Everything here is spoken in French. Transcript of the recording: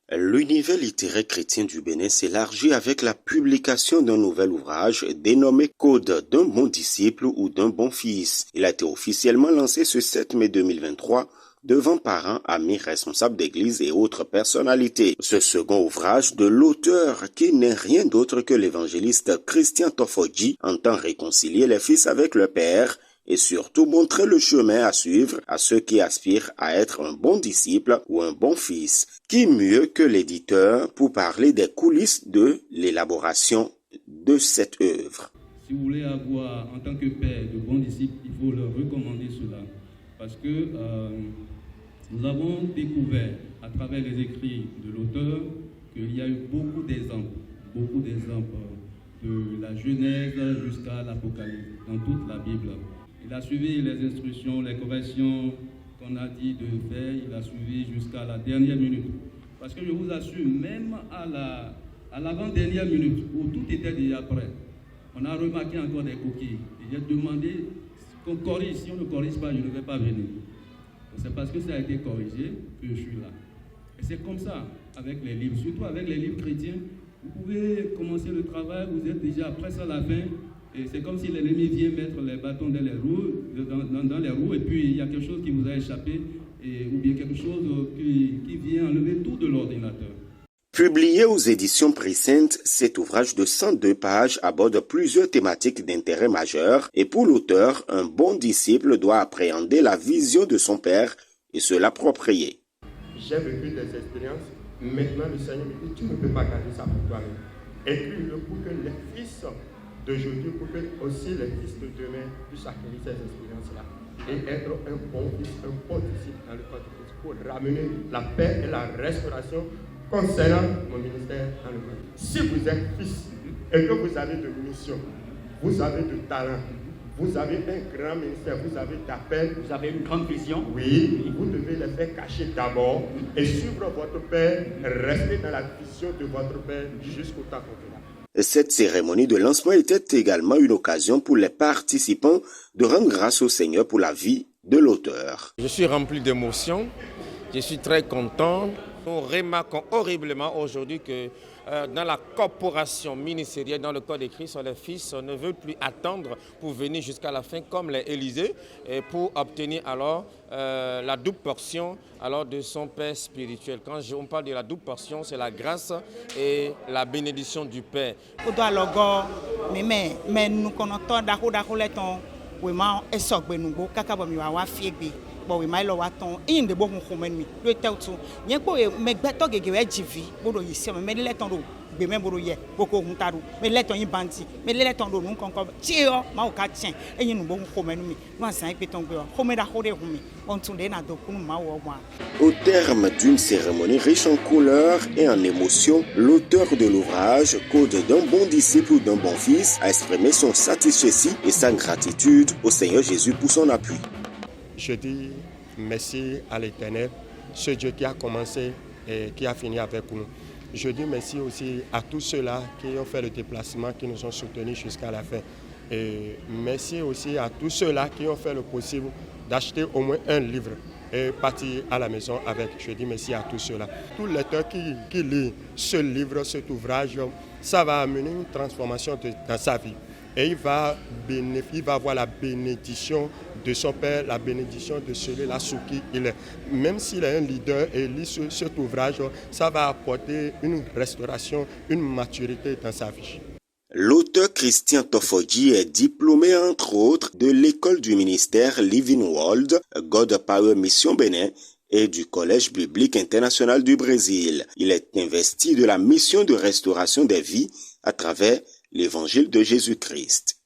L'univers littéraire chrétien du Bénin s'élargit avec la publication d'un nouvel ouvrage dénommé Code d'un bon disciple ou d'un bon fils. Il a été officiellement lancé ce 7 mai 2023 devant parents, amis, responsables d'église et autres personnalités. Ce second ouvrage de l'auteur, qui n'est rien d'autre que l'évangéliste Christian Tofodji, entend réconcilier les fils avec le Père et surtout montrer le chemin à suivre à ceux qui aspirent à être un bon disciple ou un bon fils. Qui mieux que l'éditeur pour parler des coulisses de l'élaboration de cette œuvre? Si vous voulez avoir en tant que père de bons disciples, il faut leur recommander cela. Parce que nous avons découvert à travers les écrits de l'auteur qu'il y a eu beaucoup d'exemples de la Genèse jusqu'à l'Apocalypse, dans toute la Bible. Il a suivi les instructions, les corrections qu'on a dit de faire, il a suivi jusqu'à la dernière minute. Parce que je vous assure, même à l'avant-dernière minute, où tout était déjà prêt, on a remarqué encore des coquilles. Il a demandé qu'on corrige. Si on ne corrige pas, je ne vais pas venir. C'est parce que ça a été corrigé que je suis là. Et c'est comme ça avec les livres, surtout avec les livres chrétiens. Vous pouvez commencer le travail, vous êtes déjà presque à la fin. Et c'est comme si l'ennemi vient mettre les bâtons dans les roues, et puis il y a quelque chose qui vous a échappé, ou bien quelque chose qui vient enlever tout de l'ordinateur. Publié aux éditions Précinte, cet ouvrage de 102 pages aborde plusieurs thématiques d'intérêt majeur et pour l'auteur, un bon disciple doit appréhender la vision de son père et se l'approprier. J'ai vécu des expériences, maintenant le Seigneur me dit, tu ne peux pas garder ça pour toi-même. Écris-le pour que les fils d'aujourd'hui, pour que aussi les fils de demain puissent acquérir ces expériences-là et être un bon fils, un bon disciple dans le corps de Christ pour ramener la paix et la restauration concernant mon ministère dans le monde. Si vous êtes fils et que vous avez de mission, vous avez de talent, vous avez un grand ministère, vous avez d'appel, vous avez une grande vision, oui, vous devez les faire cacher d'abord et suivre votre Père, rester dans la vision de votre Père jusqu'au temps convenable. Cette cérémonie de lancement était également une occasion pour les participants de rendre grâce au Seigneur pour la vie de l'auteur. Je suis rempli d'émotions, je suis très content. Nous remarquons horriblement aujourd'hui que dans la corporation ministérielle, dans le corps de Christ, les fils ne veulent plus attendre pour venir jusqu'à la fin comme les Élysées pour obtenir alors la double portion alors de son Père spirituel. Quand on parle de la double portion, c'est la grâce et la bénédiction du Père. Bon, we might love aton in the book woman we tell to make better GV, Bodo is me let on be member ye, Boko Huntaru, me let on banti, me let on the Nunco, Chio, Maucatchen, and you know woman me, once I put on girl, home at a home, on to then at the Kunmao. Au terme d'une cérémonie riche en couleurs et en émotions, l'auteur de l'ouvrage Code d'un bon disciple ou d'un bon fils a exprimé son satisfait et sa gratitude au Seigneur Jésus pour son appui. Je dis merci à l'Éternel, ce Dieu qui a commencé et qui a fini avec nous. Je dis merci aussi à tous ceux-là qui ont fait le déplacement, qui nous ont soutenus jusqu'à la fin. Et merci aussi à tous ceux-là qui ont fait le possible d'acheter au moins un livre et partir à la maison avec. Je dis merci à tous ceux-là. Tout lecteur qui lit ce livre, cet ouvrage, ça va amener une transformation dans sa vie. Et il va avoir la bénédiction de son Père, la bénédiction de celui-là sur qui il est. Même s'il est un leader et lit cet ouvrage, ça va apporter une restauration, une maturité dans sa vie. L'auteur Christian Tofodji est diplômé entre autres de l'école du ministère Living World, God Power Mission Bénin et du Collège biblique international du Brésil. Il est investi de la mission de restauration des vies à travers l'évangile de Jésus-Christ.